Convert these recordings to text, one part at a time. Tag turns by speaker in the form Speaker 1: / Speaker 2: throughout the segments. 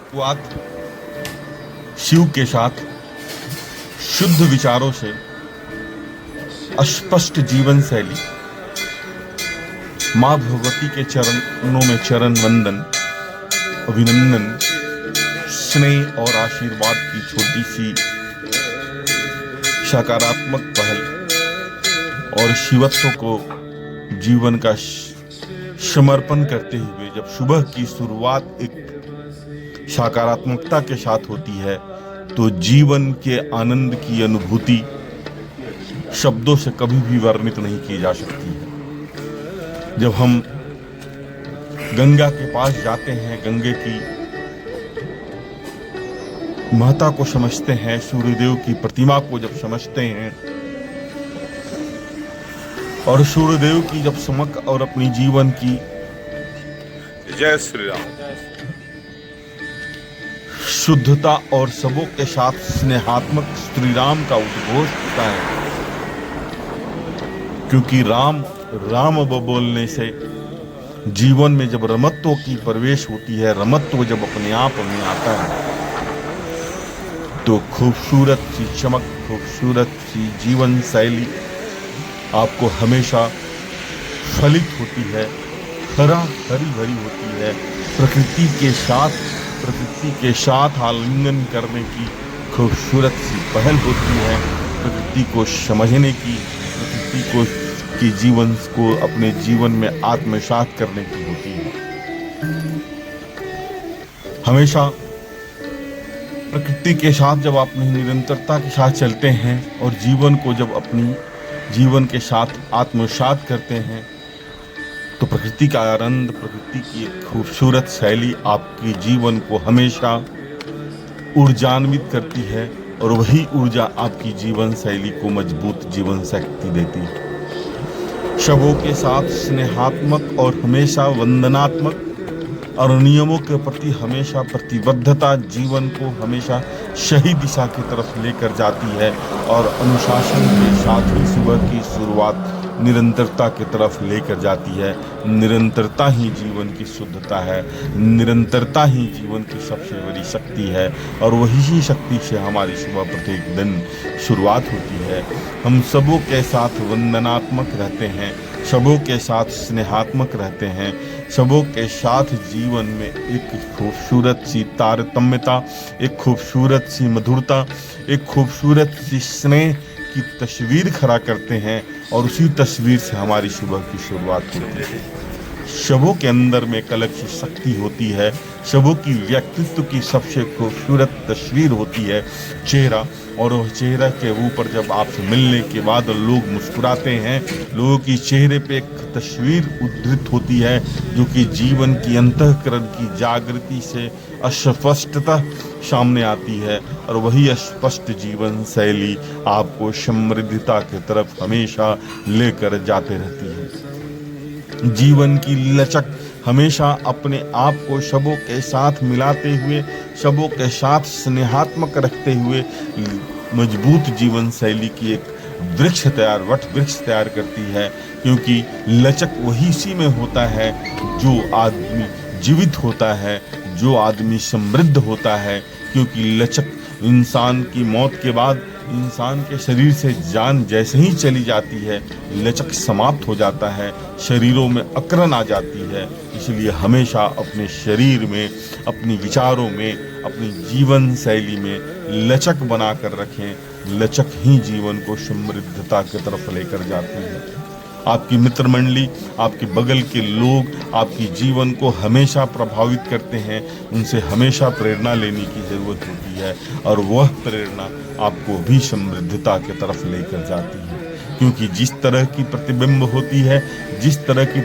Speaker 1: तत्वात शिव के साथ शुद्ध विचारों से अस्पष्ट जीवन शैली, माँ भगवती के चरणों में चरण वंदन, अभिनंदन, स्नेह और आशीर्वाद की छोटी सी सकारात्मक पहल और शिवत्व को जीवन का समर्पण करते हुए जब सुबह की शुरुआत एक सकारात्मकता के साथ होती है तो जीवन के आनंद की अनुभूति शब्दों से कभी भी वर्णित नहीं की जा सकती है। जब हम गंगा के पास जाते हैं, गंगे की महत्ता को समझते हैं, सूर्यदेव की प्रतिमा को जब समझते हैं और सूर्यदेव की जब चमक और अपनी जीवन की
Speaker 2: जय श्री राम
Speaker 1: शुद्धता और सबों के साथ स्नेहात्मक श्री राम का उद्घोष होता है, क्योंकि राम बोलने से जीवन में जब रमत्व की प्रवेश होती है, रमत्व जब अपने आप में आता है तो खूबसूरत सी चमक, खूबसूरत सी जीवन शैली आपको हमेशा फलित होती है, हरी भरी होती है। प्रकृति के साथ आलिंगन करने की खूबसूरत सी पहल होती है, प्रकृति को समझने की, प्रकृति को के जीवन को अपने जीवन में आत्मसात करने की होती है। हमेशा प्रकृति के साथ जब आप निरंतरता के साथ चलते हैं और जीवन को जब अपनी जीवन के साथ आत्मसात करते हैं तो प्रकृति का आनंद, प्रकृति की एक खूबसूरत शैली आपके जीवन को हमेशा ऊर्जान्वित करती है और वही ऊर्जा आपकी जीवन शैली को मजबूत जीवन शक्ति देती है। शब्दों के साथ स्नेहात्मक और हमेशा वंदनात्मक और नियमों के प्रति हमेशा प्रतिबद्धता जीवन को हमेशा सही दिशा की तरफ लेकर जाती है और अनुशासन के साथ ही सुबह की शुरुआत निरंतरता की तरफ लेकर जाती है। निरंतरता ही जीवन की शुद्धता है, निरंतरता ही जीवन की सबसे बड़ी शक्ति है और वही शक्ति से हमारी सुबह प्रत्येक दिन शुरुआत होती है। हम सबों के साथ वंदनात्मक रहते हैं, सबों के साथ स्नेहात्मक रहते हैं, सबों के साथ जीवन में एक खूबसूरत सी तारतम्यता, एक खूबसूरत सी मधुरता, एक खूबसूरत सी स्नेह की तस्वीर खड़ा करते हैं और उसी तस्वीर से हमारी सुबह की शुरुआत होती है। सबों के अंदर में एक अलग सी शक्ति होती है, सबों की व्यक्तित्व की सबसे खूबसूरत तस्वीर होती है चेहरा, और वह चेहरा के ऊपर जब आपसे मिलने के बाद लोग मुस्कुराते हैं, लोगों की चेहरे पे एक तस्वीर उद्धृत होती है जो कि जीवन की अंतःकरण की जागृति से अस्पष्टता सामने आती है और वही स्पष्ट जीवन शैली आपको समृद्धता की तरफ हमेशा लेकर जाते रहती है। जीवन की लचक हमेशा अपने आप को सबों के साथ मिलाते हुए, सबों के साथ स्नेहात्मक रखते हुए मजबूत जीवन शैली की एक वट वृक्ष तैयार करती है, क्योंकि लचक वही सी में होता है जो आदमी जीवित होता है, जो आदमी समृद्ध होता है, क्योंकि लचक इंसान की मौत के बाद इंसान के शरीर से जान जैसे ही चली जाती है, लचक समाप्त हो जाता है, शरीरों में अकड़न आ जाती है। इसलिए हमेशा अपने शरीर में, अपने विचारों में, अपनी जीवन शैली में लचक बना कर रखें। लचक ही जीवन को समृद्धता की तरफ लेकर जाती है। आपकी मित्र मंडली, आपके बगल के लोग आपकी जीवन को हमेशा प्रभावित करते हैं, उनसे हमेशा प्रेरणा लेने की ज़रूरत होती है और वह प्रेरणा आपको भी समृद्धता की तरफ लेकर जाती है, क्योंकि जिस तरह की प्रतिबिंब होती है, जिस तरह की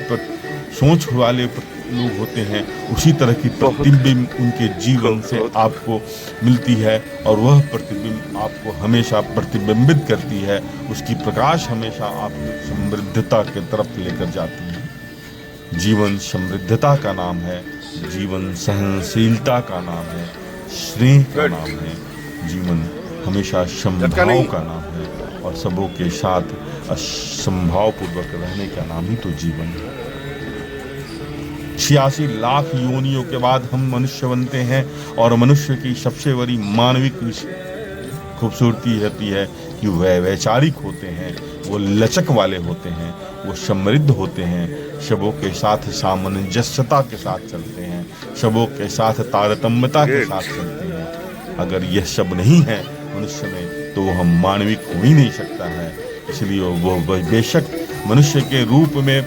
Speaker 1: सोच वाले लोग होते हैं, उसी तरह की प्रतिबिंब उनके जीवन से आपको मिलती है और वह प्रतिबिंब आपको हमेशा प्रतिबिंबित करती है। उसकी प्रकाश हमेशा आपको समृद्धता की तरफ लेकर जाती है। जीवन समृद्धता का नाम है, जीवन सहनशीलता का नाम है, स्नेह का नाम है, जीवन हमेशा समभाव का नाम है और सबों के साथ असंभाव पूर्वक रहने का नाम ही तो जीवन है। 86 लाख योनियों के बाद हम मनुष्य बनते हैं और मनुष्य की सबसे बड़ी मानविक खूबसूरती होती है कि वह वैचारिक होते हैं, वो लचक वाले होते हैं, वो समृद्ध होते हैं, शबों के साथ सामंजस्यता के साथ चलते हैं, शबों के साथ तारतम्यता के साथ चलते हैं। अगर यह सब नहीं है मनुष्य में तो हम मानविक हो ही नहीं सकता है। इसलिए वो बेशक मनुष्य के रूप में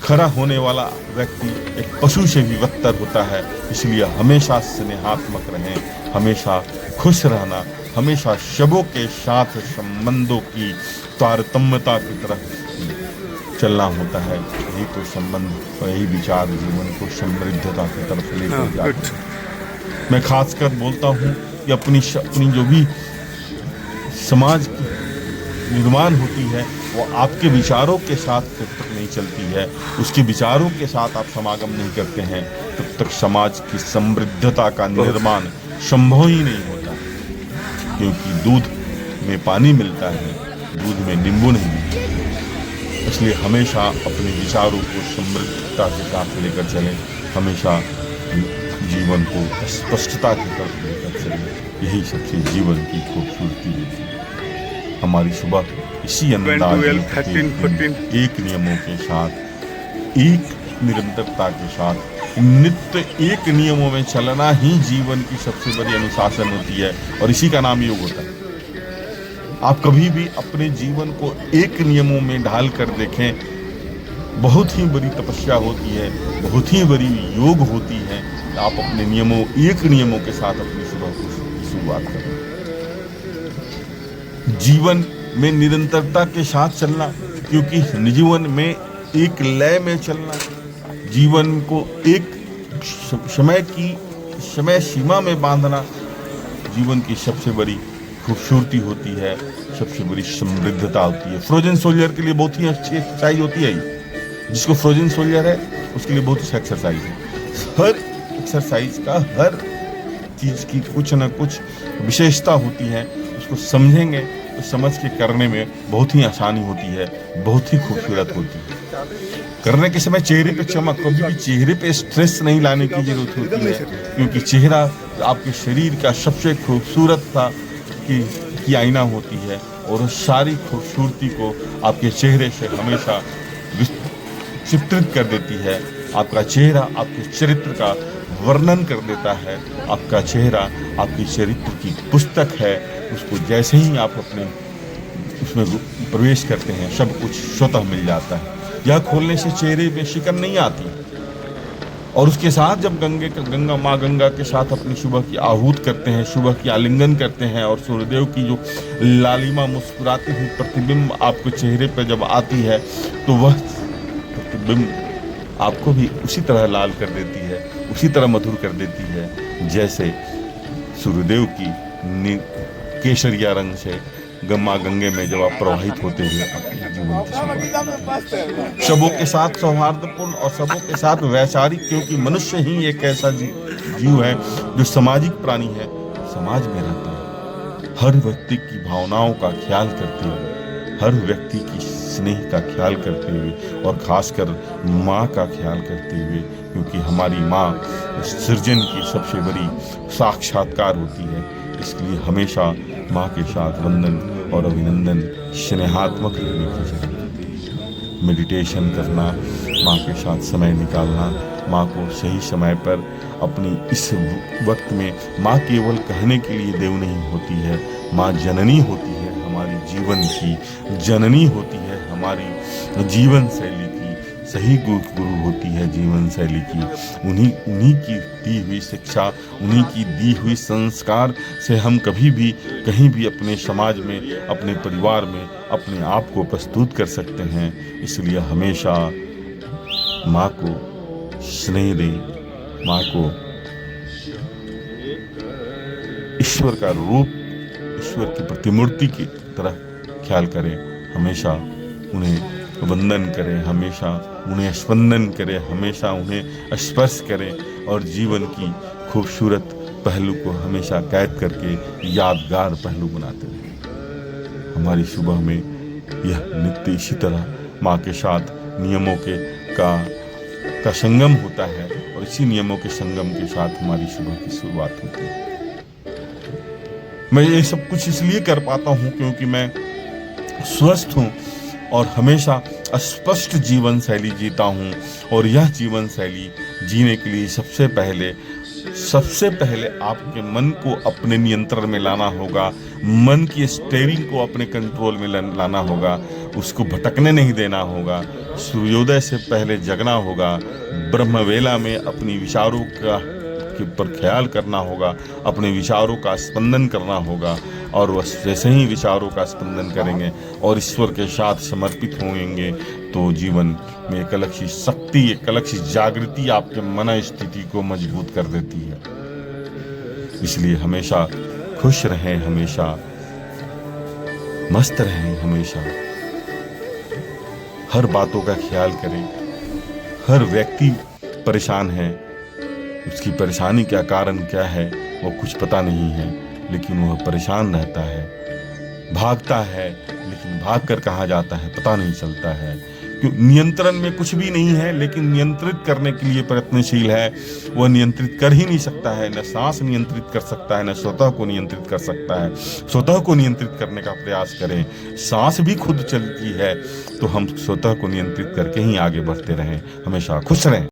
Speaker 1: खड़ा होने वाला व्यक्ति एक पशु से भी बदतर होता है। इसलिए हमेशा स्नेहात्मक रहें, हमेशा खुश रहना, हमेशा शबों के साथ संबंधों की तारतम्यता की तरफ चलना होता है। यही तो संबंध और यही विचार जीवन को समृद्धता की तरफ लेकर जाते हैं। मैं खासकर बोलता हूँ कि अपनी जो भी समाज की निर्माण होती है वो आपके विचारों के साथ जब तक नहीं चलती है, उसके विचारों के साथ आप समागम नहीं करते हैं, तब तक समाज की समृद्धता का निर्माण संभव ही नहीं होता। क्योंकि दूध में पानी मिलता है, दूध में नींबू नहीं मिलता। इसलिए हमेशा अपने विचारों को समृद्धता के साथ लेकर चलें, हमेशा जीवन को स्पष्टता की तरफ लेकर चलें। यही सबसे जीवन की खूबसूरती होती है। हमारी सुबह इसी अंदाज में एक नियमों के साथ, एक निरंतरता के साथ, नित्य एक नियमों में चलना ही जीवन की सबसे बड़ी अनुशासन होती है और इसी का नाम योग होता है। आप कभी भी अपने जीवन को एक नियमों में ढाल कर देखें, बहुत ही बड़ी तपस्या होती है, बहुत ही बड़ी योग होती है। आप अपने एक नियमों के साथ अपनी सुबह की शुरुआत करें। जीवन में निरंतरता के साथ चलना, क्योंकि जीवन में एक लय में चलना, जीवन को एक समय सीमा में बांधना जीवन की सबसे बड़ी खूबसूरती होती है, सबसे बड़ी समृद्धता होती है। फ्रोजन सोल्जर के लिए बहुत ही अच्छी एक्सरसाइज होती है। जिसको फ्रोजन सोल्जर है उसके लिए बहुत अच्छा एक्सरसाइज है। हर एक्सरसाइज का हर चीज की कुछ ना कुछ विशेषता होती है। उसको समझेंगे तो समझ के करने में बहुत ही आसानी होती है, बहुत ही खूबसूरत होती है। करने के समय चेहरे पे चमक, कभी भी चेहरे पे स्ट्रेस नहीं लाने की जरूरत होती है, क्योंकि चेहरा आपके शरीर का सबसे खूबसूरत की आईना होती है और उस सारी खूबसूरती को आपके चेहरे से हमेशा चित्रित कर देती है। आपका चेहरा आपके चरित्र का वर्णन कर देता है। आपका चेहरा आपकी चरित्र की पुस्तक है। उसको जैसे ही आप अपने उसमें प्रवेश करते हैं सब कुछ स्वतः मिल जाता है। यह खोलने से चेहरे में शिकन नहीं आती। और उसके साथ जब माँ गंगा के साथ अपनी सुबह की आहूत करते हैं, सुबह की आलिंगन करते हैं और सूर्यदेव की जो लालिमा मुस्कुराती हुई प्रतिबिंब आपके चेहरे पर जब आती है तो वह प्रतिबिंब आपको भी उसी तरह लाल कर देती है, उसी तरह मधुर कर देती है जैसे सूर्यदेव की केसरिया रंग से माँ गंगे में जब आप प्रवाहित होते हुए अपने जीवन की शुरुआत। सबों के साथ सौहार्दपूर्ण और सबों के साथ वैचारिक, क्योंकि मनुष्य ही एक ऐसा जीव है जो सामाजिक प्राणी है, समाज में रहता है। हर व्यक्ति की भावनाओं का ख्याल करते हुए, हर व्यक्ति की स्नेह का ख्याल करते हुए और खासकर माँ का ख्याल करते हुए, क्योंकि हमारी माँ सृजन की सबसे बड़ी साक्षात्कार होती है। इसलिए हमेशा माँ के साथ वंदन और अभिनंदन स्नेहात्मक रहने की जरूरत है। मेडिटेशन करना, माँ के साथ समय निकालना, माँ को सही समय पर अपनी इस वक्त में, माँ केवल कहने के लिए देव नहीं होती है, माँ जननी होती है, हमारी जीवन की जननी होती है, हमारी जीवन शैली की सही गुरु होती है। जीवन शैली की उन्हीं की दी हुई शिक्षा, उन्हीं की दी हुई संस्कार से हम कभी भी कहीं भी अपने समाज में, अपने परिवार में अपने आप को प्रस्तुत कर सकते हैं। इसलिए हमेशा माँ को स्नेह दें, माँ को ईश्वर का रूप, ईश्वर की प्रतिमूर्ति की तरह ख्याल करें। हमेशा उन्हें वंदन करें, हमेशा उन्हें स्पंदन करें, हमेशा उन्हें स्पर्श करें और जीवन की खूबसूरत पहलू को हमेशा कैद करके यादगार पहलू बनाते रहें। हमारी सुबह में यह नित्य इसी तरह माँ के साथ नियमों का का संगम होता है और इसी नियमों के संगम के साथ हमारी सुबह की शुरुआत होती है। मैं ये सब कुछ इसलिए कर पाता हूँ क्योंकि मैं स्वस्थ हूँ और हमेशा स्पष्ट जीवन शैली जीता हूँ। और यह जीवन शैली जीने के लिए सबसे पहले आपके मन को अपने नियंत्रण में लाना होगा, मन की स्टीयरिंग को अपने कंट्रोल में लाना होगा, उसको भटकने नहीं देना होगा। सूर्योदय से पहले जगना होगा, ब्रह्मवेला में अपनी विचारों के ऊपर ख्याल करना होगा, अपने विचारों का स्पंदन करना होगा और वैसे ही विचारों का स्पंदन करेंगे और ईश्वर के साथ समर्पित होंगे तो जीवन में एक अलग सी शक्ति, एक अलग सी जागृति आपके मन स्थिति को मजबूत कर देती है। इसलिए हमेशा खुश रहें, हमेशा मस्त रहें, हमेशा हर बातों का ख्याल करें। हर व्यक्ति परेशान है, उसकी परेशानी का कारण क्या है वो कुछ पता नहीं है, लेकिन वह परेशान रहता है, भागता है, लेकिन भागकर कहाँ जाता है पता नहीं चलता है। क्यों? नियंत्रण में कुछ भी नहीं है, लेकिन नियंत्रित करने के लिए प्रयत्नशील है। वह नियंत्रित कर ही नहीं सकता है, न सांस नियंत्रित कर सकता है, न स्वतः को नियंत्रित कर सकता है। स्वतः को नियंत्रित करने का प्रयास करें। सांस भी खुद चलती है तो हम स्वतः को नियंत्रित करके ही आगे बढ़ते रहें। हमेशा खुश रहें।